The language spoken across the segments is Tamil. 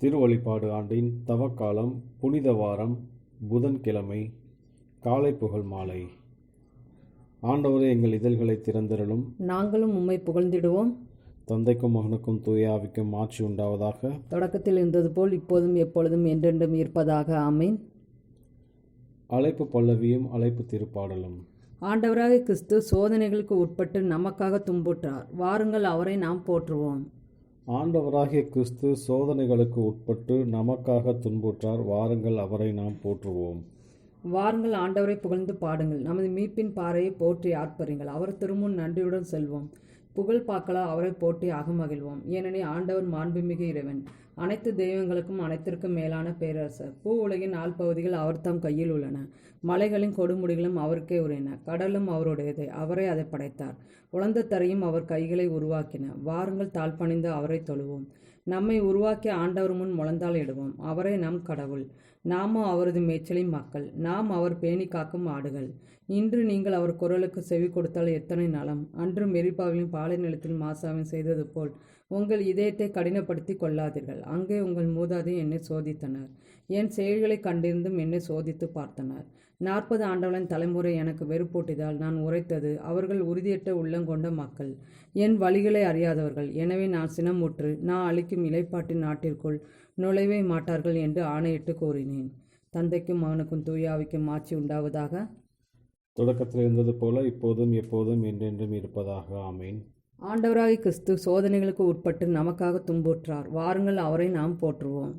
திருவழிபாடு ஆண்டின் தவக்காலம் புனித வாரம் புதன்கிழமை காலை புகழ் மாலை. ஆண்டவரே, எங்கள் இதழ்களை திறந்தருளும், நாங்களும் உம்மை புகழ்ந்திடுவோம். தந்தைக்கும் மகனுக்கும் தூய ஆவிக்கும் ஆட்சி உண்டாவதாக. தொடக்கத்தில் இருந்தது போல் இப்போதும் எப்பொழுதும் என்றென்றும் இருப்பதாக. ஆமீன். அழைப்பு பல்லவியும் அழைப்பு திருப்பாடலும். ஆண்டவராகிய கிறிஸ்து சோதனைகளுக்கு உட்பட்டு நமக்காக துன்புற்றார், வாருங்கள் அவரை நாம் போற்றுவோம். ஆண்டவராகிய கிறிஸ்து சோதனைகளுக்கு உட்பட்டு நமக்காக துன்புற்றார், வாருங்கள் அவரை நாம் போற்றுவோம். வாருங்கள் ஆண்டவரை புகழ்ந்து பாடுங்கள், நமது மீட்பின் பாறையை போற்றி ஆர்ப்பரிங்கள். அவர் திருமுன் நன்றியுடன் செல்வோம், புகழ் பாக்களால் அவரை போற்றி அகமகிழ்வோம். ஏனெனில் ஆண்டவர் மாண்புமிகு இறைவன், அனைத்து தெய்வங்களுக்கும் அனைத்திற்கும் மேலான பேரரசர். பூ உலகின் பகுதிகள் அவர் தம் கையில் உள்ளன, மலைகளின் கொடுமுடிகளும் அவருக்கே உரியன. கடலும் அவருடையது, அவரே அதை படைத்தார். உலர்ந்த தரையும் அவர் கைகளை உருவாக்கின. வாருங்கள் தாழ்பணிந்து அவரை தொழுவோம், நம்மை உருவாக்கிய ஆண்டவர் முன் முழந்தால் இடுவோம். அவரே நம் கடவுள், நாமோ அவரது மேய்ச்சலின் மக்கள், நாம் அவர் பேணி காக்கும் ஆடுகள். இன்று நீங்கள் அவர் குரலுக்கு செவி கொடுத்தால் எத்தனை நலம். அன்று மெரிபாவின் பாலை நிலத்தில் மாசாவின் செய்தது போல் உங்கள் இதயத்தை கடினப்படுத்தி கொள்ளாதீர்கள். அங்கே உங்கள் மூதாதை என்னை சோதித்தனர், என் செயல்களை கண்டிருந்தும் என்னை சோதித்து பார்த்தனர். 40 ஆண்டவளின் தலைமுறை எனக்கு வெறுப்பூட்டிதால் நான் உரைத்தது, அவர்கள் உறுதியற்ற உள்ளங்கொண்ட மக்கள், என் வழிகளை அறியாதவர்கள். எனவே நான் சினமுற்று, நான் அளிக்கும் இலைப்பாட்டின் நாட்டிற்குள் நுழைவே மாட்டார்கள் என்று ஆணையிட்டு கூறினேன். தந்தைக்கும் மகனுக்கும் தூயாவிக்கும் ஆட்சி உண்டாவதாக. தொடக்கத்தில் இருந்தது போல இப்போதும் எப்போதும் என்றென்றும் இருப்பதாக. ஆமீன். ஆண்டவராகிய கிறிஸ்து சோதனைகளுக்கு உட்பட்டு நமக்காக துன்புற்றார், வாருங்கள் அவரை நாம் போற்றுவோம்.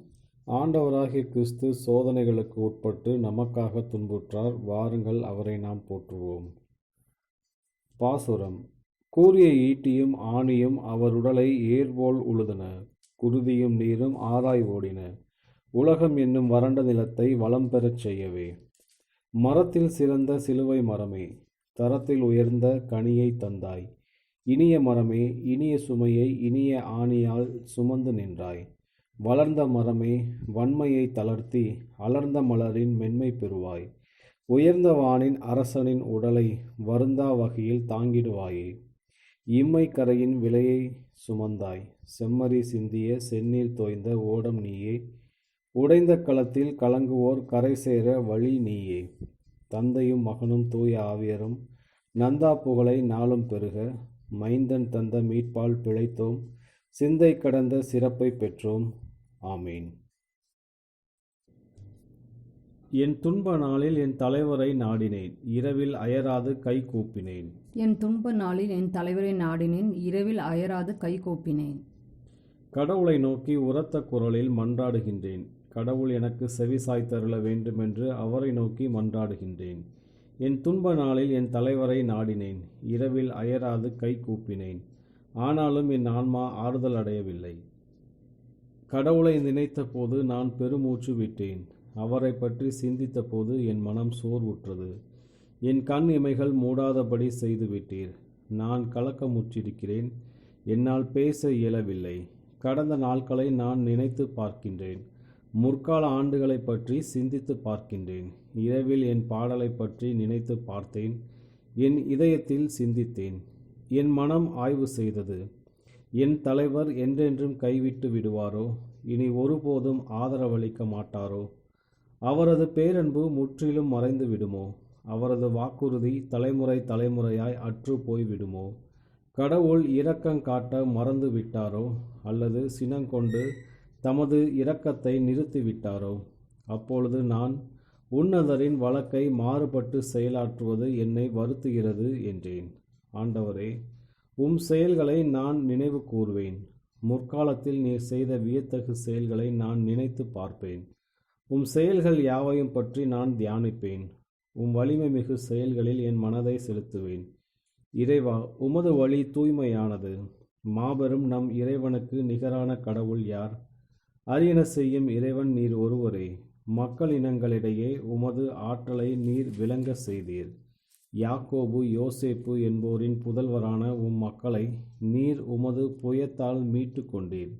ஆண்டவராகிய கிறிஸ்து சோதனைகளுக்கு உட்பட்டு நமக்காக துன்புற்றார், வாருங்கள் அவரை நாம் போற்றுவோம். பாசுரம். கூரிய ஈட்டியும் ஆணியும் அவர் உடலை ஏர்போல் உழுதன, குருதியும் நீரும் ஆராய் ஓடின, உலகம் என்னும் வறண்ட நிலத்தை வளம் பெறச் செய்யவே. மரத்தில் சிறந்த சிலுவை மரமே, தரத்தில் உயர்ந்த கனியை தந்தாய். இனிய மரமே, இனிய சுமையை இனிய ஆணியால் சுமந்து நின்றாய். வளர்ந்த மரமே, வன்மையை தளர்த்தி அலர்ந்த மலரின் மென்மை பெறுவாய். உயர்ந்த வானின் அரசனின் உடலை வருந்தா வகையில் தாங்கிடுவாயே. இம்மை கரையின் விலையை சுமந்தாய், செம்மறி சிந்திய செந்நீர் தோய்ந்த ஓடம் நீயே. உடைந்த களத்தில் கலங்குவோர் கரை சேர வழி நீயே. தந்தையும் மகனும் தூய ஆவியரும் நந்தா புகழை நாளும் பெருக. மைந்தன் தந்த மீட்பால் பிழைத்தோம், சிந்தை கடந்த சிறப்பை பெற்றோம். ஆமீன். என் துன்ப நாளில் என் தலைவரை நாடினேன், இரவில் அயராது கை கூப்பினேன். என் துன்ப நாளில் என் தலைவரை நாடினேன், இரவில் அயராது கை கூப்பினேன். கடவுளை நோக்கி உரத்த குரலில் மன்றாடுகின்றேன். கடவுள் எனக்கு செவி சாய்த்தருள வேண்டுமென்று அவரை நோக்கி மன்றாடுகின்றேன். என் துன்ப நாளில் என் தலைவரை நாடினேன், இரவில் அயராது கை கூப்பினேன். ஆனாலும் என் ஆன்மா ஆறுதல் அடையவில்லை. கடவுளை நினைத்த போது நான் பெருமூச்சு விட்டேன். அவரை பற்றி சிந்தித்த போது என் மனம் சோர்வுற்றது. என் கண் இமைகள் மூடாதபடி செய்துவிட்டீர். நான் கலக்கமுற்றிருக்கிறேன், என்னால் பேச இயலவில்லை. கடந்த நாட்களை நான் நினைத்து பார்க்கின்றேன், முற்கால ஆண்டுகளை பற்றி சிந்தித்து பார்க்கின்றேன். இரவில் என் பாடலை பற்றி நினைத்து பார்த்தேன், என் இதயத்தில் சிந்தித்தேன். என் மனம் ஆய்வு செய்தது, என் தலைவர் என்றென்றும் கைவிட்டு விடுவாரோ, இனி ஒருபோதும் ஆதரவளிக்க மாட்டாரோ? அவரது பேரன்பு முற்றிலும் மறைந்து விடுமோ? அவரது வாக்குறுதி தலைமுறை தலைமுறையாய் அற்று போய்விடுமோ? கடவுள் இரக்கம் காட்ட மறந்து விட்டாரோ, அல்லது சினங்கொண்டு தமது இரக்கத்தை நிறுத்திவிட்டாரோ? அப்பொழுது நான், உன்னதரின் வழக்கை மாறுபட்டு செயலாற்றுவது என்னை வருத்துகிறது என்றேன். ஆண்டவரே, உம் செயல்களை நான் நினைவு கூர்வேன். முற்காலத்தில் நீர் செய்த வியத்தகு செயல்களை நான் நினைத்து பார்ப்பேன். உம் செயல்கள் யாவையும் பற்றி நான் தியானிப்பேன். உம் வலிமை மிகு செயல்களில் என் மனதை செலுத்துவேன். இறைவா, உமது வழி தூய்மையானது. மாபெரும் நம் இறைவனுக்கு நிகரான கடவுள் யார்? அரியன செய்யும் இறைவன் நீர் ஒருவரே. மக்கள் இனங்களிடையே உமது ஆற்றலை நீர் விளங்க செய்தீர். யாக்கோபு யோசேப்பு என்போரின் புதல்வரான உம் மக்களை நீர் உமது புயத்தால் மீட்டு கொண்டீர்.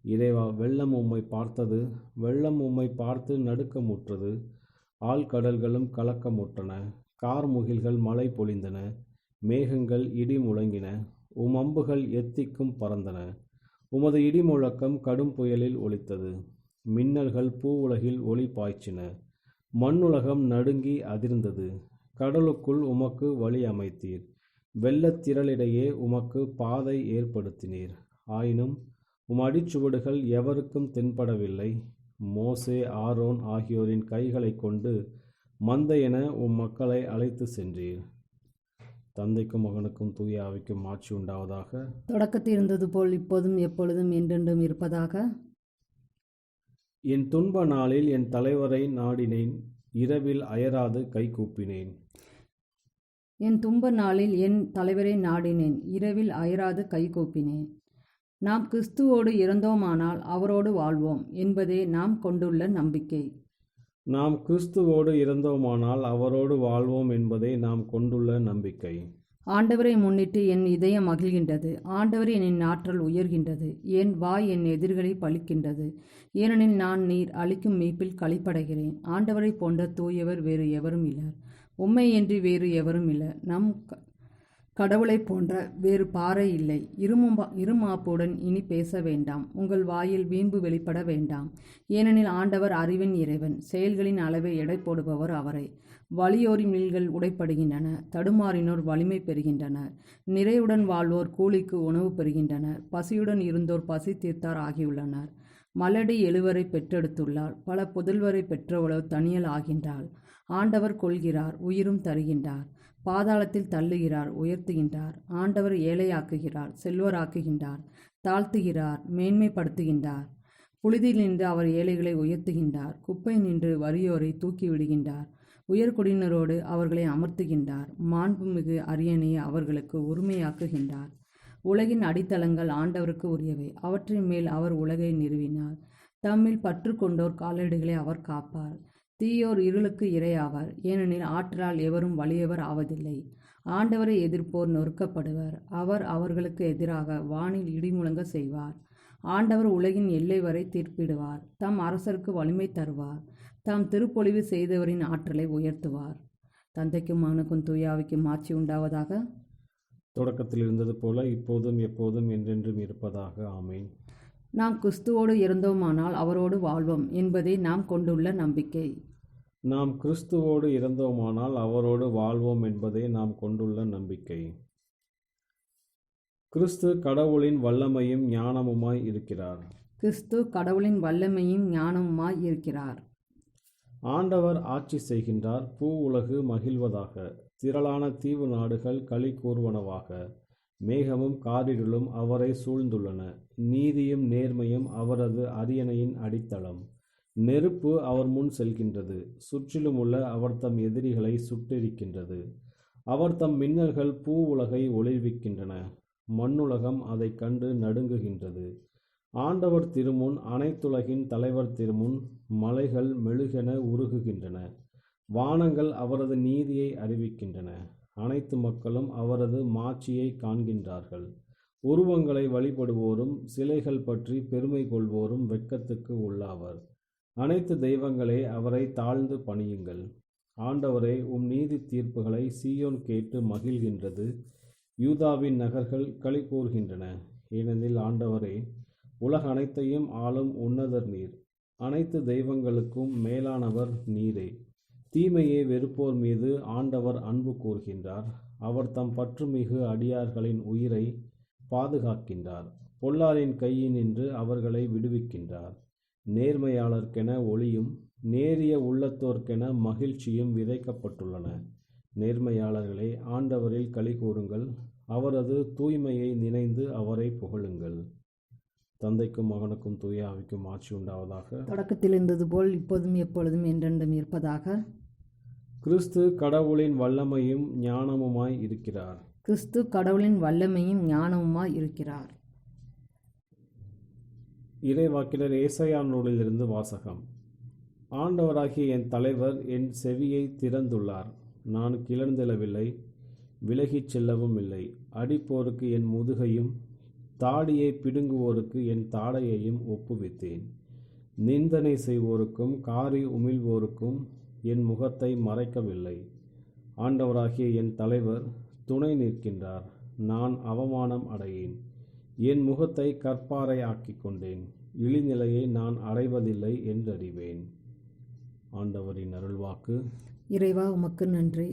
இறைவா, வெள்ளம் உம்மை பார்த்தது, வெள்ளம் உம்மை பார்த்து நடுக்கமுற்றது. ஆழ்கடல்களும் கலக்கமுற்றன, கார்முகில்கள் மழை பொழிந்தன, மேகங்கள் இடி முழங்கின, உம் அம்புகள் எத்திக்கும் பறந்தன. உமது இடிமுழக்கம் கடும் புயலில் ஒலித்தது. மின்னல்கள் பூவுலகில் ஒளி பாய்ச்சின. மண்ணுலகம் நடுங்கி அதிர்ந்தது. கடலுக்குள் உமக்கு வழி அமைத்தீர். வெள்ளத்திரளிடையே உமக்கு பாதை ஏற்படுத்தினீர். ஆயினும் உம் அடிச்சுவடுகள் எவருக்கும் தென்படவில்லை. மோசே ஆரோன் ஆகியோரின் கைகளைக் கொண்டு மந்தையென உம் மக்களை அழைத்து சென்றீர். தந்தைக்கும் மகனுக்கும் தூய ஆவிக்கும் ஆட்சி உண்டாவதாக. தொடக்கத்தில் இருந்தது போல் இப்போதும் எப்பொழுதும் என்றென்றும் இருப்பதாக. என் துன்ப நாளில் என் தலைவரை நாடினேன். இரவில் அயராது கைகூப்பினேன். என் துன்ப நாளில் என் தலைவரை நாடினேன். இரவில் அயராது கைகூப்பினேன். நாம் கிறிஸ்துவோடு இறந்தோமானால் அவரோடு வாழ்வோம் என்பதே நாம் கொண்டுள்ள நம்பிக்கை. நாம் கிறிஸ்துவோடு இறந்தோமானால் அவரோடு வாழ்வோம் என்பதே நாம் கொண்டுள்ள நம்பிக்கை. ஆண்டவரை முன்னிட்டு என் இதயம் மகிழ்கின்றது. ஆண்டவர் என் ஆற்றல் உயர்கின்றது. என் வாய் என் எதிர்களை பழிக்கின்றது. ஏனெனில் நான் நீர் அளிக்கும் மீட்பில் களிப்படைகிறேன். ஆண்டவரை போன்ற தூயவர் வேறு எவரும் இல்லர். உம்மையின்றி வேறு எவரும் இல்லர். நம் கடவுளைப் போன்ற வேறு பாறை இல்லை. இருமாப்புடன் இனி பேச வேண்டாம். உங்கள் வாயில் வீம்பு வெளிப்பட வேண்டாம். ஏனெனில் ஆண்டவர் அறிவின் இறைவன். செயல்களின் அளவை எடை போடுபவர் அவரே. வலியோரின் வில்கள் உடைப்படுகின்றன. தடுமாறினோர் வலிமை பெறுகின்றனர். நிறையுடன் வாழ்வோர் கூலிக்கு உணவு பெறுகின்றனர். பசியுடன் இருந்தோர் பசி தீர்த்தார் ஆகியுள்ளனர். மலடி எழுவரை பெற்றெடுத்துள்ளார். பல புதல்வரை பெற்றவளோ தனியல் ஆகின்றாள். ஆண்டவர் கொள்கிறார், உயிரும் தருகின்றார். பாதாளத்தில் தள்ளுகிறார், உயர்த்துகின்றார். ஆண்டவர் ஏழையாக்குகிறார், செல்வராக்குகின்றார். தாழ்த்துகிறார், மேன்மைப்படுத்துகின்றார். புழுதி நின்று அவர் ஏழைகளை உயர்த்துகின்றார். குப்பை நின்று வறியோரை தூக்கிவிடுகின்றார். உயர்குடியினரோடு அவர்களை அமர்த்துகின்றார். மாண்புமிகு அரியணையை அவர்களுக்கு உரிமையாக்குகின்றார். உலகின் அடித்தளங்கள் ஆண்டவருக்கு உரியவை. அவற்றின் மேல் அவர் உலகை நிறுவினார். தம்மில் பற்று கொண்டோர் காலடிகளை அவர் காப்பார். தீயோர் இருளுக்கு இரையாவார். ஏனெனில் ஆற்றலால் எவரும் வலியவர் ஆவதில்லை. ஆண்டவரை எதிர்ப்போர் நொறுக்கப்படுவர். அவர் அவர்களுக்கு எதிராக வானில் இடிமுழங்க செய்வார். ஆண்டவர் உலகின் எல்லை வரை தீர்ப்பிடுவார். தம் அரசருக்கு வலிமை தருவார். தாம் திருப்பொழிவு செய்தவரின் ஆற்றலை உயர்த்துவார். தந்தைக்கும் மகனுக்கும் தூய ஆவிக்கும் ஆட்சி உண்டாவதாக. தொடக்கத்தில் இருந்தது போல இப்போதும் எப்போதும் என்றென்றும் இருப்பதாக. ஆமேன். நாம் கிறிஸ்துவோடு இறந்தோமானால் அவரோடு வாழ்வோம் என்பதே நாம் கொண்டுள்ள நம்பிக்கை. நாம் கிறிஸ்துவோடு இறந்தோமானால் அவரோடு வாழ்வோம் என்பதே நாம் கொண்டுள்ள நம்பிக்கை. கிறிஸ்து கடவுளின் வல்லமையும் ஞானமுமாய் இருக்கிறார். கிறிஸ்து கடவுளின் வல்லமையும் ஞானமுமாய் இருக்கிறார். ஆண்டவர் ஆட்சி செய்கின்றார். பூ உலகு மகிழ்வதாக. திரளான தீவு நாடுகள் களி கூறுவனவாக. மேகமும் காரிருளும் அவரை சூழ்ந்துள்ளன. நீதியும் நேர்மையும் அவரது அரியணையின் அடித்தளம். நெருப்பு அவர் முன் செல்கின்றது. சுற்றிலும் உள்ள அவர் தம் எதிரிகளை சுட்டெரிக்கின்றது. அவர் தம் மின்னல்கள் பூ உலகை ஒளிர்விக்கின்றன. மண்ணுலகம் அதை கண்டு நடுங்குகின்றது. ஆண்டவர் திருமுன், அனைத்துலகின் தலைவர் திருமுன் மலைகள் மெழுகென உருகுகின்றன. வானங்கள் அவரது நீதியை அறிவிக்கின்றன. அனைத்து மக்களும் அவரது மாட்சியை காண்கின்றார்கள். உருவங்களை வழிபடுவோரும் சிலைகள் பற்றி பெருமை கொள்வோரும் வெட்கத்துக்கு உள்ளாவர். அனைத்து தெய்வங்களே அவரை தாழ்ந்து பணியுங்கள். ஆண்டவரே, உம் நீதி தீர்ப்புகளை சீயோன் கேட்டு மகிழ்கின்றது. யூதாவின் நகர்கள் களி கூர்கின்றன. ஏனெனில் ஆண்டவரே, உலக அனைத்தையும் ஆளும் உன்னதர் நீர். அனைத்து தெய்வங்களுக்கும் மேலானவர் நீரே. தீமையை வெறுப்போர் மீது ஆண்டவர் அன்பு கூர்கின்றார். அவர் தம் பற்றுமிகு அடியார்களின் உயிரை பாதுகாக்கின்றார். பொல்லாரின் கையினின்று அவர்களை விடுவிக்கின்றார். நேர்மையாளர்க்கென ஒளியும் நேரிய உள்ளத்தோர்க்கென மகிழ்ச்சியும் விதைக்கப்பட்டுள்ளன. நேர்மையாளர்களே, ஆண்டவரில் களி கூறுங்கள். அவரது தூய்மையை நினைந்து அவரை புகழுங்கள். தந்தைக்கும் மகனுக்கும் தூய ஆவிக்கும் ஆட்சி உண்டாவதாக. தொடக்கத்தில் இருந்தது போல் இப்போதும் எப்பொழுதும் என்றென்றும் இருப்பதாக. கிறிஸ்து கடவுளின் வல்லமையும் ஞானமுமாய் இருக்கிறார். கிறிஸ்து கடவுளின் வல்லமையும் ஞானமுமாய் இருக்கிறார். இறைவாக்கினர் ஏசாயா நூலிலிருந்து வாசகம். ஆண்டவராகிய என் தலைவர் என் செவியை திறந்துள்ளார். நான் கிளர்ந்தெழவில்லை, விலகிச் செல்லவும் இல்லை. அடிப்போருக்கு என் முதுகையும் தாடியை பிடுங்குவோருக்கு என் தாடையையும் ஒப்புவித்தேன். நிந்தனை செய்வோருக்கும் காரி உமிழ்வோருக்கும் என் முகத்தை மறைக்கவில்லை. ஆண்டவராகிய என் தலைவர் துணை நிற்கின்றார். நான் அவமானம் அடையேன். என் முகத்தை கற்பாறை ஆக்கிக் கொண்டேன். இழிநிலையை நான் அடைவதில்லை என்றறிவேன். ஆண்டவரின் அருள்வாக்கு. இறைவா உமக்கு நன்றி.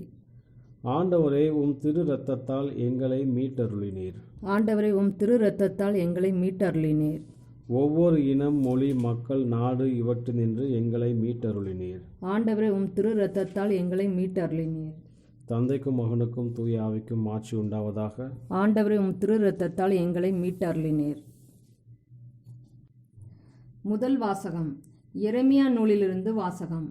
ஆண்டவரே, உம் திரு இரத்தத்தால் எங்களை மீட்டருளினீர். ஆண்டவரே, உம் திரு இரத்தத்தால் எங்களை மீட்டருளினீர். ஒவ்வொரு இனம், மொழி, மக்கள், நாடு இவற்றினின்று எங்களை மீட்டருளினீர். ஆண்டவரே, உம் திரு இரத்தத்தால் எங்களை மீட்டருளினீர். தந்தைக்கும் மகனுக்கும் தூய ஆவிக்கும் ஆட்சி உண்டாவதாக. ஆண்டவரே, உம் திரு இரத்தத்தால் எங்களை மீட்டருளினீர். முதல் வாசகம். எரேமியா நூலிலிருந்து வாசகம்.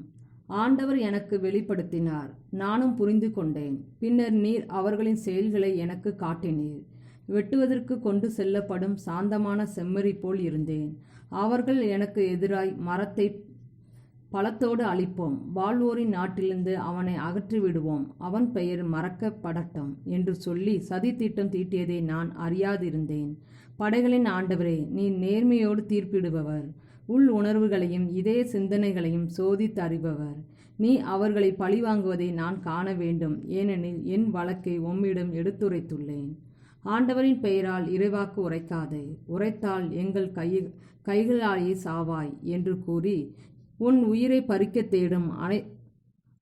ஆண்டவர் எனக்கு வெளிப்படுத்தினார், நானும் புரிந்து கொண்டேன். பின்னர் நீர் அவர்களின் செயல்களை எனக்கு காட்டினீர். வெட்டுவதற்கு கொண்டு செல்லப்படும் சாந்தமான செம்மறி போல் இருந்தேன். அவர்கள் எனக்கு எதிராய் மரத்தை பலத்தோடு அழிப்போம், வாழ்வோரின் நாட்டிலிருந்து அவனை அகற்றிவிடுவோம், அவன் பெயர் மறக்கப்படட்டும் என்று சொல்லி சதி திட்டம் தீட்டியதை நான் அறியாதிருந்தேன். படைகளின் ஆண்டவரே, நீ நேர்மையோடு தீர்ப்பிடுபவர், உள் உணர்வுகளையும் இதய சிந்தனைகளையும் சோதித்து அறிபவர். நீ அவர்களை பழிவாங்குவதை நான் காண வேண்டும், ஏனெனில் என் வழக்கை உம்மிடம் எடுத்துரைத்துள்ளேன். ஆண்டவரின் பெயரால் இறைவாக்கு உரைக்காதே, உரைத்தால் எங்கள் கைகளாலேயே சாவாய் என்று கூறி உன் உயிரை பறிக்க தேடும்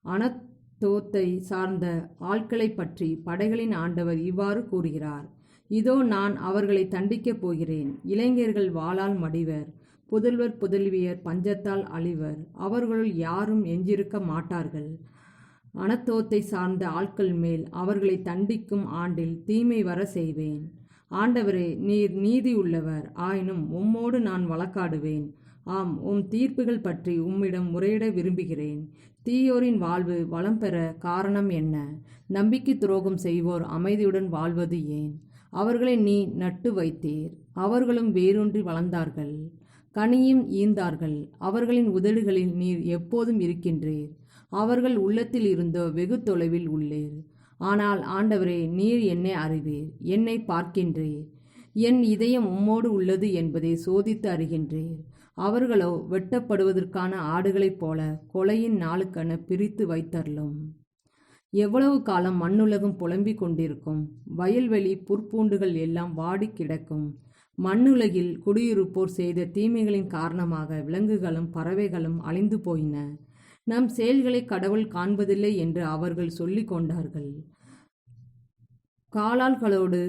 அனத்தோத்தை சார்ந்த ஆட்களை பற்றி படைகளின் ஆண்டவர் இவ்வாறு கூறுகிறார். இதோ நான் அவர்களை தண்டிக்கப் போகிறேன். இளைஞர்கள் வாளால் மடிவர், புதல்வர் புதல்வியர் பஞ்சத்தால் அழிவர், அவர்களுள் யாரும் எஞ்சிருக்க மாட்டார்கள். அனத்தோத்தை சார்ந்த ஆட்கள் மேல் அவர்களை தண்டிக்கும் ஆண்டில் தீமை வர செய்வேன். ஆண்டவரே, நீர் நீதி உள்ளவர், ஆயினும் உம்மோடு நான் வழக்காடுவேன். ஆம், உம் தீர்ப்புகள் பற்றி உம்மிடம் முறையிட விரும்புகிறேன். தீயோரின் வாழ்வு வளம் பெற காரணம் என்ன? நம்பிக்கை துரோகம் செய்வோர் அமைதியுடன் வாழ்வது ஏன்? அவர்களை நீ நட்டு வைத்தீர், அவர்களும் வேரூன்றி வளர்ந்தார்கள், கனியும் ஈந்தார்கள். அவர்களின் உதடுகளில் நீர் எப்போதும் இருக்கின்றீர், அவர்கள் உள்ளத்தில் இருந்தோ வெகு தொலைவில் உள்ளீர். ஆனால் ஆண்டவரே, நீர் என்னை அறிவீர், என்னை பார்க்கின்றீர். என் இதயம் உம்மோடு உள்ளது என்பதை சோதித்து அறிகின்றீர். அவர்களோ வெட்டப்படுவதற்கான ஆடுகளைப் போல கொலையின் நாளுக்கென பிரித்து வைத்தருளும். எவ்வளவு காலம் மண்ணுலகம் புலம்பிக் கொண்டிருக்கும்? வயல்வெளி புற்பூண்டுகள் எல்லாம் வாடி கிடக்கும். மண்ணுலகில் குடியிருப்போர் செய்த தீமைகளின் காரணமாக விலங்குகளும் பறவைகளும் அழிந்து போயின. நம் செயல்களை கடவுள் காண்பதில்லை என்று அவர்கள் சொல்லிக் கொண்டார்கள். காலாள்களோடு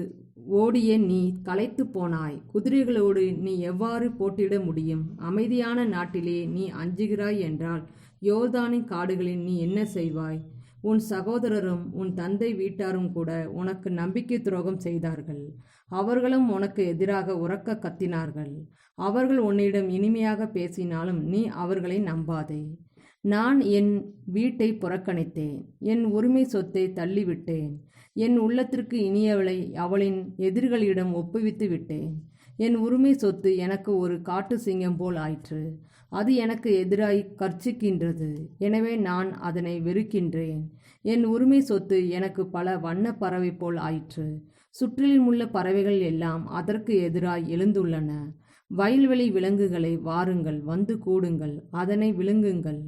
ஓடிய நீ களைத்து போனாய், குதிரைகளோடு நீ எவ்வாறு போட்டியிட முடியும்? அமைதியான நாட்டிலே நீ அஞ்சுகிறாய் என்றால் யோர்தானின் காடுகளில் நீ என்ன செய்வாய்? உன் சகோதரரும் உன் தந்தை வீட்டாரும் கூட உனக்கு நம்பிக்கை துரோகம் செய்தார்கள். அவர்களும் உனக்கு எதிராக உரக்க கத்தினார்கள். அவர்கள் உன்னிடம் இனிமையாக பேசினாலும் நீ அவர்களை நம்பாதே. நான் என் வீட்டை புறக்கணித்தேன், என் உரிமை சொத்தை தள்ளிவிட்டேன். என் உள்ளத்திற்கு இனியவளை அவளின் எதிரிகளிடம் ஒப்புவித்து விட்டேன். என் உரிமை சொத்து எனக்கு ஒரு காட்டு சிங்கம் போல் ஆயிற்று. அது எனக்கு எதிராய் கர்ச்சிக்கின்றது, எனவே நான் அதனை வெறுக்கின்றேன். என் உரிமை சொத்து எனக்கு பல வண்ண பறவை போல் ஆயிற்று. சுற்றிலும் உள்ள பறவைகள் எல்லாம் அதற்கு எதிராய் எழுந்துள்ளன. வயல்வெளி விலங்குகளை வாருங்கள், வந்து கூடுங்கள், அதனை விழுங்குங்கள்.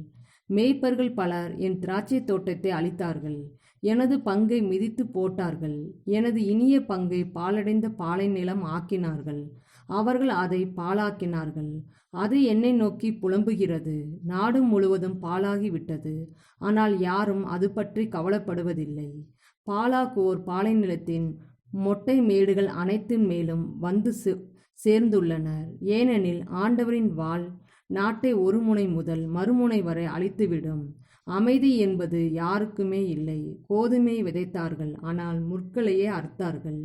மேய்ப்பர்கள் பலர் என் திராட்சை தோட்டத்தை அழித்தார்கள், எனது பங்கை மிதித்து போட்டார்கள். எனது இனிய பங்கை பாழடைந்த பாலை நிலம் ஆக்கினார்கள். அவர்கள் அதை பாழாக்கினார்கள். அது என்னை நோக்கி புலம்புகிறது, நாடு முழுவதும் பாழாகிவிட்டது, ஆனால் யாரும் அது பற்றி கவலைப்படுவதில்லை. பாழாக்குவோர் பாலை நிலத்தின் மொட்டை மேடுகள் அனைத்தின் மேலும் வந்து சேர்ந்துள்ளனர். ஏனெனில் ஆண்டவரின் வாள் நாட்டை ஒரு முனை முதல் மறுமுனை வரை அழித்துவிடும். அமைதி என்பது யாருக்குமே இல்லை. கோதுமை விதைத்தார்கள், ஆனால் முற்களையே அறுத்தார்கள்.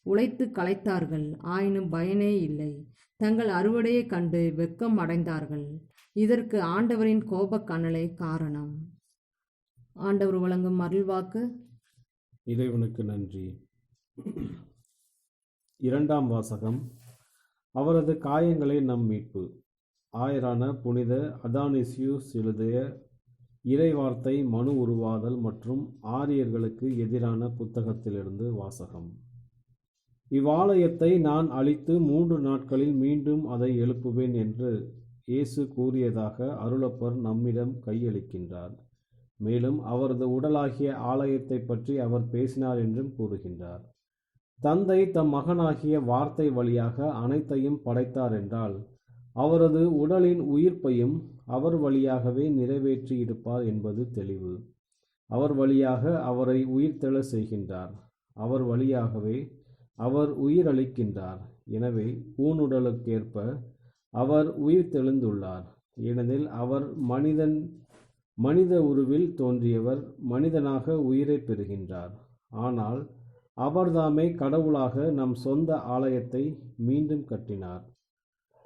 உழைத்து களைத்தார்கள், ஆயினும் பயனே இல்லை. தங்கள் அறுவடையை கண்டு வெட்கம் அடைந்தார்கள். இதற்கு ஆண்டவரின் கோபக்கனலே காரணம். ஆண்டவர் வழங்கும் அருள்வாக்கு. இறைவனுக்கு நன்றி. இரண்டாம் வாசகம். அவரது காயங்களே நம் மீட்பு. ஆயரான புனித அதானிசியூஸ் எழுதிய இறைவார்த்தை மனு உருவாதல் மற்றும் ஆரியர்களுக்கு எதிரான புத்தகத்திலிருந்து வாசகம். இவ்வாலயத்தை நான் அழித்து 3 நாட்களில் மீண்டும் அதை எழுப்புவேன் என்று இயேசு கூறியதாக அருளப்பர் நம்மிடம் கையளிக்கின்றார். மேலும் அவரது உடலாகிய ஆலயத்தை பற்றி அவர் பேசினார் என்றும் கூறுகின்றார். தந்தை தம் மகனாகிய வார்த்தை வழியாக அனைத்தையும் படைத்தார் என்றால் அவரது உடலின் உயிர்ப்பையும் அவர் வழியாகவே நிறைவேற்றி இருப்பார் என்பது தெளிவு. அவர் வழியாக அவரை உயிர்த்தெழ செய்கின்றார். அவர் வழியாகவே அவர் உயிரளிக்கின்றார். எனவே ஊனுடலுக்கேற்ப அவர் உயிர்த்தெழுந்துள்ளார். ஏனெனில் அவர் மனித உருவில் தோன்றியவர், மனிதனாக உயிரை பெறுகின்றார். ஆனால் அவர்தாமே கடவுளாக நம் சொந்த ஆலயத்தை மீண்டும் கட்டினார்.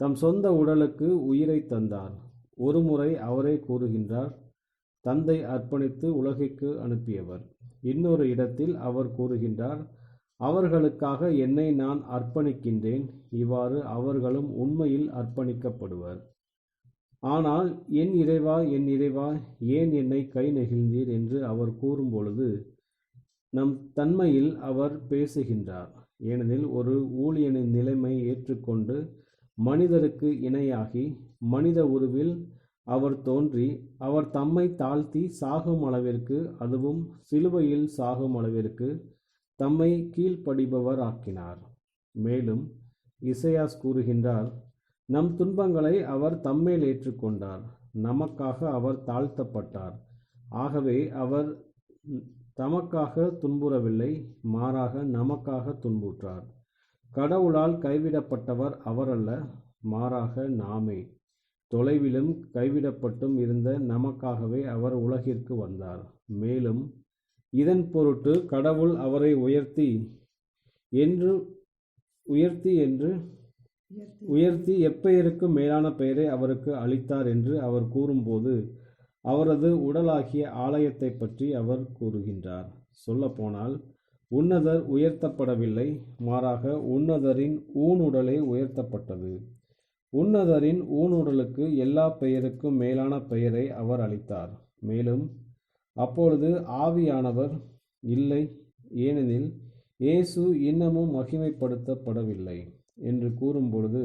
தம் சொந்த உடலுக்கு உயிரை தந்தார். ஒருமுறை அவரே கூறுகின்றார், தந்தை அர்ப்பணித்து உலகிற்கு அனுப்பியவர். இன்னொரு இடத்தில் அவர் கூறுகின்றார், அவர்களுக்காக என்னை நான் அர்ப்பணிக்கின்றேன். இவ்வாறு அவர்களும் உண்மையில் அர்ப்பணிக்கப்படுவர். ஆனால் என் இறைவா, என் இறைவா, ஏன் என்னை கை நெகிழ்ந்தீர் என்று அவர் கூறும்பொழுது நம் தன்மையில் அவர் பேசுகின்றார். ஏனெனில் ஒரு ஊழியனின் நிலைமை ஏற்றுக்கொண்டு மனிதருக்கு இணையாகி மனித உருவில் அவர் தோன்றி அவர் தம்மை தாழ்த்தி சாகும் அளவிற்கு, அதுவும் சிலுவையில் சாகும் அளவிற்கு தம்மை கீழ்ப்படிபவர் ஆக்கினார். மேலும் இசையாஸ் கூறுகின்றார், நம் துன்பங்களை அவர் தம்மேல் ஏற்றுக்கொண்டார், நமக்காக அவர் தாழ்த்தப்பட்டார். ஆகவே அவர் தமக்காக துன்புறவில்லை, மாறாக நமக்காக துன்புற்றார். கடவுளால் கைவிடப்பட்டவர் அவரல்ல, மாறாக நாமே. தொலைவிலும் கைவிடப்பட்டும் இருந்த நமக்காகவே அவர் உலகிற்கு வந்தார். மேலும் இதன் பொருட்டு கடவுள் அவரை உயர்த்தி எப்பெயருக்கும் மேலான பெயரை அவருக்கு அளித்தார் என்று அவர் கூறும்போது அவரது உடலாகிய ஆலயத்தை பற்றி அவர் கூறுகின்றார். சொல்லப்போனால் உன்னதர் உயர்த்தப்படவில்லை, மாறாக உன்னதரின் ஊனுடலே உயர்த்தப்பட்டது. உன்னதரின் ஊனுடலுக்கு எல்லா பெயருக்கும் மேலான பெயரை அவர் அளித்தார். மேலும் அப்பொழுது ஆவியானவர் இல்லை, ஏனெனில் இயேசு இன்னமும் மகிமைப்படுத்தப்படவில்லை என்று கூறும்பொழுது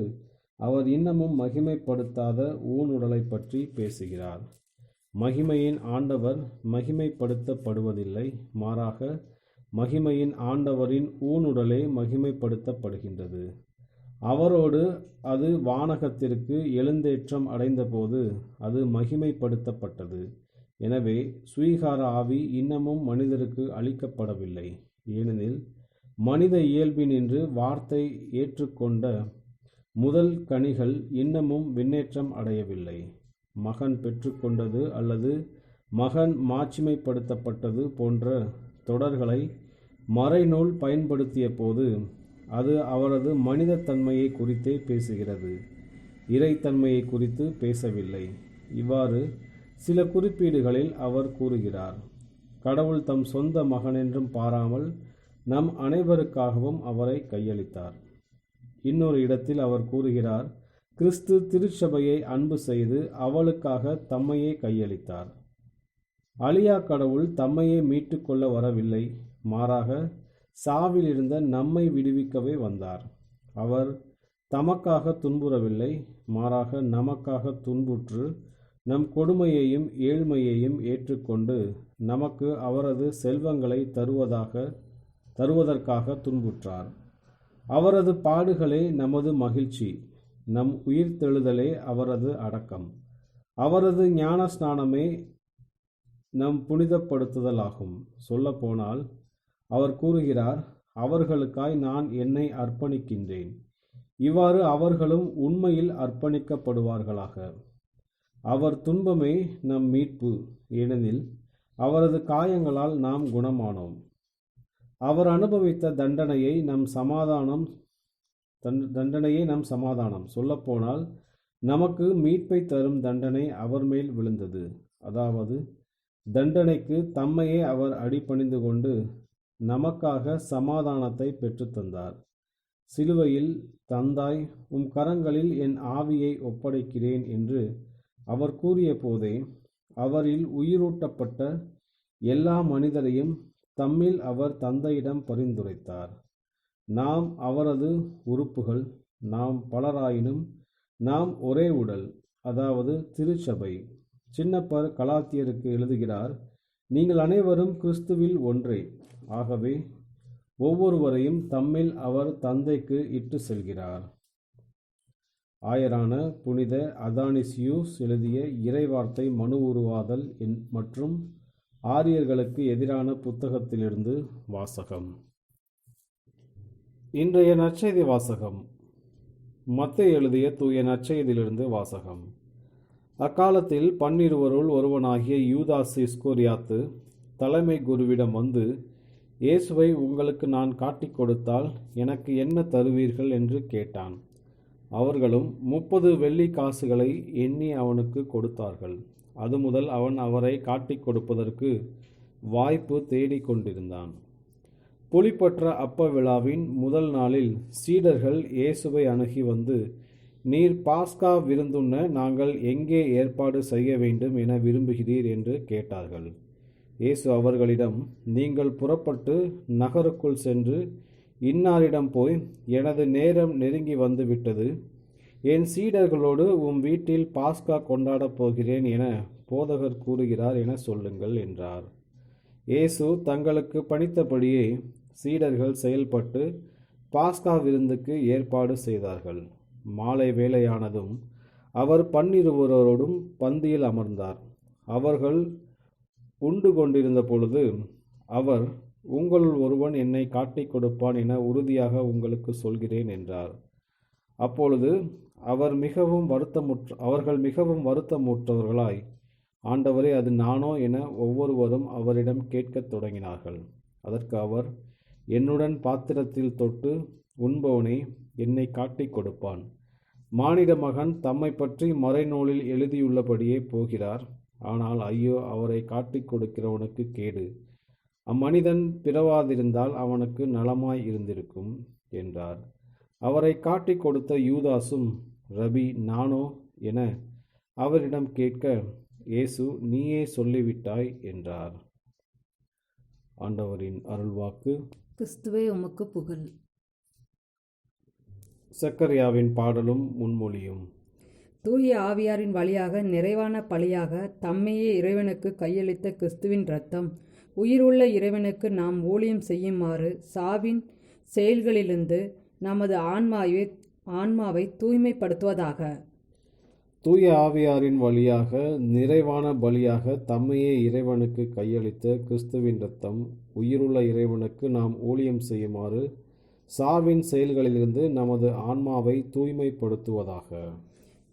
அவர் இன்னமும் மகிமைப்படுத்தாத ஊனுடலை பற்றி பேசுகிறார். மகிமையின் ஆண்டவர் மகிமைப்படுத்தப்படுவதில்லை, மாறாக மகிமையின் ஆண்டவரின் ஊனுடலே மகிமைப்படுத்தப்படுகின்றது. அவரோடு அது வானகத்திற்கு எழுந்தேற்றம் அடைந்தபோது அது மகிமைப்படுத்தப்பட்டது. எனவே சுவீகார ஆவி இன்னமும் மனிதருக்கு அளிக்கப்படவில்லை. ஏனெனில் மனித இயல்பினின்று வார்த்தை ஏற்றுக்கொண்ட முதல் கனிகள் இன்னமும் விண்ணேற்றம் அடையவில்லை. மகன் பெற்றுக்கொண்டது அல்லது மகன் மாட்சிமைப்படுத்தப்பட்டது போன்ற தொடர்களை மறைநூல் பயன்படுத்திய போது அது அவரது மனித தன்மையை குறித்தே பேசுகிறது, இறைத்தன்மையை குறித்து பேசவில்லை. இவ்வாறு சில குறிப்பீடுகளில் அவர் கூறுகிறார், கடவுள் தம் சொந்த மகனென்றும் பாராமல் நம் அனைவருக்காகவும் அவரை கையளித்தார். இன்னொரு இடத்தில் அவர் கூறுகிறார், கிறிஸ்து திருச்சபையை அன்பு செய்து அவளுக்காக தம்மையே கையளித்தார். அழியா கடவுள் தம்மையே மீட்டு கொள்ள வரவில்லை, மாறாக சாவில் இருந்த நம்மை விடுவிக்கவே வந்தார். அவர் தமக்காக துன்புறவில்லை, மாறாக நமக்காக துன்புற்று நம் கொடுமையையும் ஏழ்மையையும் ஏற்றுக்கொண்டு நமக்கு அவரது செல்வங்களை தருவதற்காக துன்புற்றார். அவரது பாடுகளே நமது மகிழ்ச்சி, நம் உயிர்த்தெழுதலே அவரது அடக்கம். அவரது ஞான ஸ்நானமே நம் புனிதப்படுத்துதலாகும். சொல்லப்போனால் அவர் கூறுகிறார், அவர்களுக்காய் நான் என்னை அர்ப்பணிக்கின்றேன். இவ்வாறு அவர்களும் உண்மையில் அர்ப்பணிக்கப்படுவார்களாக. அவர் துன்பமே நம் மீட்பு, ஏனெனில் அவரது காயங்களால் நாம் குணமானோம். அவர் அனுபவித்த தண்டனையே நம் சமாதானம். சொல்லப்போனால் நமக்கு மீட்பை தரும் தண்டனை அவர் மேல் விழுந்தது. அதாவது தண்டனைக்கு தம்மையே அவர் அடிபணிந்து கொண்டு நமக்காக சமாதானத்தை பெற்றுத்தந்தார். சிலுவையில் தந்தாய், உம் கரங்களில் என் ஆவியை ஒப்படைக்கிறேன் என்று அவர் கூறிய போதே அவரில் உயிரூட்டப்பட்ட எல்லா மனிதரையும் தம்மில் அவர் தந்தையிடம் பரிந்துரைத்தார். நாம் அவரது உறுப்புகள், நாம் பலராயினும் நாம் ஒரே உடல், அதாவது திருச்சபை. சின்னப்பர் கலாத்தியருக்கு எழுதுகிறார், நீங்கள் அனைவரும் கிறிஸ்துவில் ஒன்றே. ஆகவே ஒவ்வொருவரையும் தம்மில் அவர் தந்தைக்கு இட்டு செல்கிறார். ஆயரான புனித அதானிசியூஸ் எழுதிய இறைவார்த்தை மனு உருவாதல் மற்றும் ஆரியர்களுக்கு எதிரான புத்தகத்திலிருந்து வாசகம். இன்றைய நற்செய்தி வாசகம். மத்தேயு எழுதிய தூய நற்செய்தியிலிருந்து வாசகம். அக்காலத்தில் 12 ஒருவனாகிய யூதாஸ் இஸ்கோரியாத்து தலைமை குருவிடம் வந்து, இயேசுவை உங்களுக்கு நான் காட்டிக் கொடுத்தால் எனக்கு என்ன தருவீர்கள் என்று கேட்டான். அவர்களும் 30 வெள்ளி காசுகளை எண்ணி அவனுக்கு கொடுத்தார்கள். அது முதல் அவன் அவரை காட்டிக் கொடுப்பதற்கு வாய்ப்பு தேடிக் கொண்டிருந்தான். புளிப்பற்ற அப்ப விழாவின் முதல் நாளில் சீடர்கள் இயேசுவை அணுகி வந்து, நீர் பாஸ்கா விருந்துண்ண நாங்கள் எங்கே ஏற்பாடு செய்ய வேண்டும் என விரும்புகிறீர் என்று கேட்டார்கள். இயேசு அவர்களிடம், நீங்கள் புறப்பட்டு நகருக்குள் சென்று இன்னாரிடம் போய், எனது நேரம் நெருங்கி வந்து விட்டது, என் சீடர்களோடு உம் வீட்டில் பாஸ்கா கொண்டாடப் போகிறேன் என போதகர் கூறுகிறார் என சொல்லுங்கள் என்றார். இயேசு தங்களுக்கு பணித்தபடியே சீடர்கள் செயல்பட்டு பாஸ்கா விருந்துக்கு ஏற்பாடு செய்தார்கள். மாலை வேளையானதும் அவர் 12 பந்தியில் அமர்ந்தார். அவர்கள் உண்டு கொண்டிருந்த பொழுது அவர், உங்களுள் ஒருவன் என்னை காட்டிக் கொடுப்பான் என உறுதியாக உங்களுக்கு சொல்கிறேன் என்றார். அப்பொழுது அவர்கள் மிகவும் வருத்தமுற்றவர்களாய், ஆண்டவரே, அது நானோ என ஒவ்வொருவரும் அவரிடம் கேட்கத் தொடங்கினார்கள். அதற்கு அவர், என்னுடன் பாத்திரத்தில் தொட்டு உண்பவனே என்னை காட்டிக் கொடுப்பான். மானிட மகன் தம்மை பற்றி மறைநூலில் எழுதியுள்ளபடியே போகிறார். ஆனால் ஐயோ, அவரை காட்டிக் கொடுக்கிறவனுக்கு கேடு. அம்மனிதன் பிறவாதிருந்தால் அவனுக்கு நலமாய் இருந்திருக்கும் என்றார். அவரை காட்டிக் கொடுத்த யூதாசும், ரபி, நானோ என அவரிடம் கேட்க, இயேசு, நீயே சொல்லிவிட்டாய் என்றார். ஆண்டவரின் அருள்வாக்கு. கிறிஸ்துவே உமக்கு புகழ். சக்கரியாவின் பாடலும் முன்மொழியும். தூய ஆவியாரின் வழியாக நிறைவான பலியாக தம்மையே இறைவனுக்கு கையளித்த கிறிஸ்துவின் இரத்தம் உயிருள்ள இறைவனுக்கு நாம் ஊழியம் செய்யுமாறு சாவின் செயல்களிலிருந்து நமது ஆன்மாவை தூய்மைப்படுத்துவதாக. தூய ஆவியாரின் வழியாக நிறைவான பலியாக தம்மையே இறைவனுக்கு கையளித்த கிறிஸ்துவின் இரத்தம் உயிருள்ள இறைவனுக்கு நாம் ஊழியம் செய்யுமாறு சாவின் செயல்களிலிருந்து நமது ஆன்மாவை தூய்மைப்படுத்துவதாக.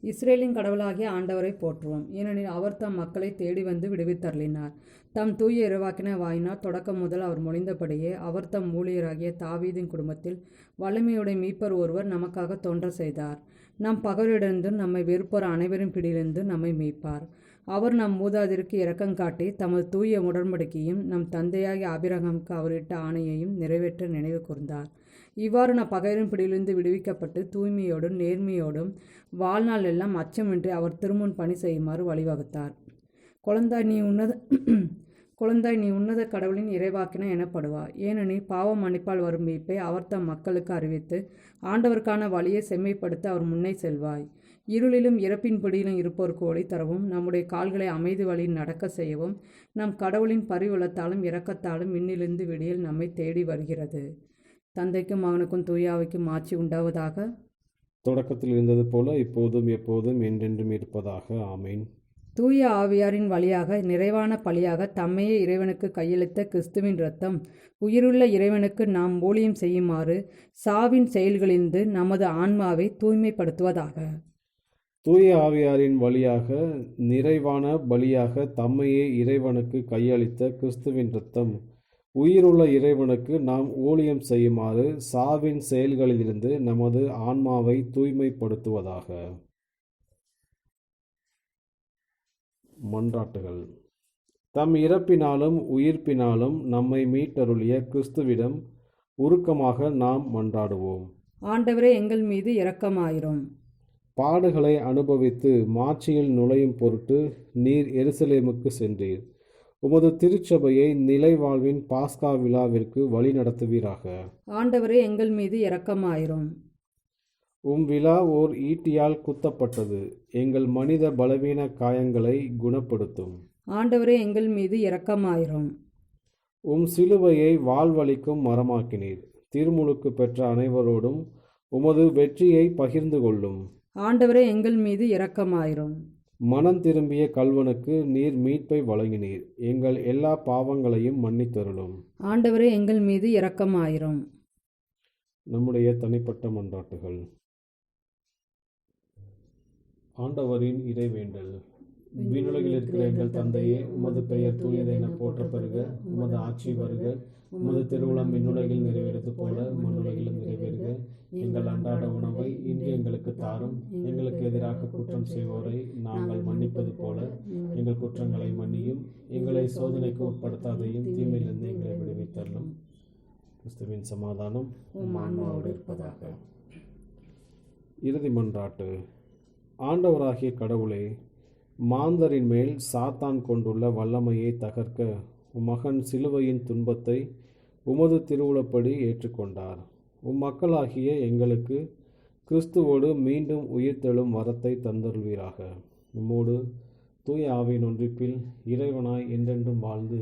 இஸ்ரேலின் கடவுளாகிய ஆண்டவரை போற்றுவோம். ஏனெனில் அவர் தம் மக்களை தேடி வந்து விடுவித்தருளினார். தம் தூய இறைவாக்கின வாயினார் தொடக்கம் முதல் அவர் மொழிந்தபடியே அவர் தம் ஊழியராகிய தாவீதின் குடும்பத்தில் வலிமையுடைய மீட்பர் ஒருவர் நமக்காக தோன்ற செய்தார். நம் பகைவரிடமிருந்து நம்மை வெறுப்போர் அனைவரின் பிடியிலிருந்து நம்மை மீட்பார். அவர் நம் மூதாதையருக்கு இரக்கம் காட்டி தமது தூய உடன்படிக்கையும் நம் தந்தையாகிய ஆபிரகாமுக்கு அவர் இட்ட ஆணையையும் நிறைவேற்ற நினைவு கூர்ந்தார். இவ்வாறு நம் பகைவரின் பிடியிலிருந்து விடுவிக்கப்பட்டு தூய்மையோடும் நேர்மையோடும் வாழ்நாள் எல்லாம் அச்சமின்றி அவர் திருமுன் பணி செய்யுமாறு வழிவகுத்தார். குழந்தாய், நீ உன்னத கடவுளின் இறைவாக்கின எனப்படுவார். ஏனெனில் பாவம் மன்னிப்பால் வரும் மீட்பை அவர் தம் மக்களுக்கு அறிவித்து ஆண்டவருக்கான வழியை செம்மைப்படுத்த அவர் முன்னே செல்வாய். இருளிலும் இறப்பின் பிடியிலும் இருப்போருக்கு ஒளி தரவும் நம்முடைய கால்களை அமைதி வழியில் நடக்க செய்யவும் நம் கடவுளின் பரிவுளத்தாலும் இரக்கத்தாலும் விண்ணிலிருந்து விடியல் நம்மை தேடி வருகிறது. தந்தைக்கும் மகனுக்கும் தூயாவைக்கும் ஆட்சி உண்டாவதாக. தொடக்கத்தில் இருந்தது போல இப்போதும் எப்போதும் என்றென்றும் இருப்பதாக. ஆமேன். தூய ஆவியாரின் வழியாக நிறைவான பலியாக தம்மையே இறைவனுக்கு கையளித்த கிறிஸ்துவின் இரத்தம் உயிருள்ள இறைவனுக்கு நாம் ஊழியம் செய்யுமாறு சாவின் செயல்களிலிருந்து நமது ஆன்மாவை தூய்மைப்படுத்துவதாக. தூய ஆவியாரின் வழியாக நிறைவான பலியாக தம்மையே இறைவனுக்கு கையளித்த கிறிஸ்துவின் இரத்தம் உயிருள்ள இறைவனுக்கு நாம் ஊழியம் செய்யுமாறு சாவின் செயல்களிலிருந்து நமது ஆன்மாவை தூய்மைப்படுத்துவதாக. மன்றாட்டுகள். தம் இறப்பினாலும் உயிர்ப்பினாலும் நம்மை மீட்டருளிய கிறிஸ்துவிடம் உருக்கமாக நாம் மன்றாடுவோம். ஆண்டவரே, எங்கள் மீது இரக்கமாயிரும். பாடுகளை அனுபவித்து மாட்சியில் நுழையும் பொருட்டு நீர் எருசலேமுக்கு சென்றீர். உமது திருச்சபையை நிலைவாழ்வின் பாஸ்கா விழாவிற்கு வழி நடத்துவீராக. ஆண்டவரே, எங்கள் மீது இரக்கமாயிரும். விழா ஓர் ஈட்டியால் குத்தப்பட்டது. எங்கள் மனித பலவீன காயங்களை குணப்படுத்தும். ஆண்டவரே, எங்கள் மீது இரக்கமாயிரும். உம் சிலுவையை வாழ்வளிக்கும் மரமாக்கினீர். திருமுழுக்கு பெற்ற அனைவரோடும் உமது வெற்றியை பகிர்ந்து கொள்ளும். ஆண்டவரே, எங்கள் மீது இரக்கமாயிரும். மனம் திரும்பிய கல்வனுக்கு நீர் மீட்பை வழங்கினீர். எங்கள் எல்லா பாவங்களையும் மன்னித்தருளும். ஆண்டவரே, எங்கள் மீது இரக்கமாயிரும். நம்முடைய தனிப்பட்ட மன்றாட்டுகள். ஆண்டவரின் இறைவேண்டல். விண்ணுலகில் இருக்கிற எங்கள் தந்தையே, உமது பெயர் தூயதென போற்ற பெறுக. உமது ஆட்சி வருக. உமது திருவுளம் விண்ணுலகில் நிறைவேறுவது போல மண்ணுலகிலும் நிறைவேறுக. எங்கள் அன்றாட உணவை இன்று எங்களுக்கு தாரும். எங்களுக்கு எதிராக குற்றம் செய்வோரை நாங்கள் மன்னிப்பது போல எங்கள் குற்றங்களை மன்னியும். எங்களை சோதனைக்கு உட்படுத்தாதையும், தீமையிலிருந்து எங்களை விடுவித்தரலும். கிறிஸ்துவின் சமாதானம் உம் ஆன்மாவோடு இருப்பதாக. இறுதி மன்றாட்டு. ஆண்டவராகிய கடவுளே, மாந்தரின் மேல் சாத்தான் கொண்டுள்ள வல்லமையை தகர்க்க உம்மகன் சிலுவையின் துன்பத்தை உமது திருவுளப்படி ஏற்றுக்கொண்டார். மக்களாகிய எங்களுக்கு கிறிஸ்துவோடு மீண்டும் உயிர்த்தெழும் வரத்தை தந்தருள்வீராக. உம்மோடு தூய ஆவியின் ஒன்றிப்பில் இறைவனாய் என்றென்றும் வாழ்ந்து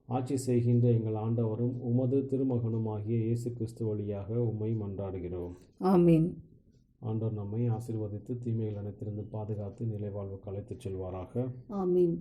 ஆட்சி செய்கின்ற எங்கள் ஆண்டவரும் உமது திருமகனுமாகிய இயேசு கிறிஸ்து வழியாக உம்மை மன்றாடுகிறோம். ஆமீன். ஆண்டவர் நம்மை ஆசீர்வதித்து தீமைகள் அனைத்திலிருந்து பாதுகாத்து நிலைவாழ்வுக்கு அழைத்துச் செல்வாராக. ஆமீன்.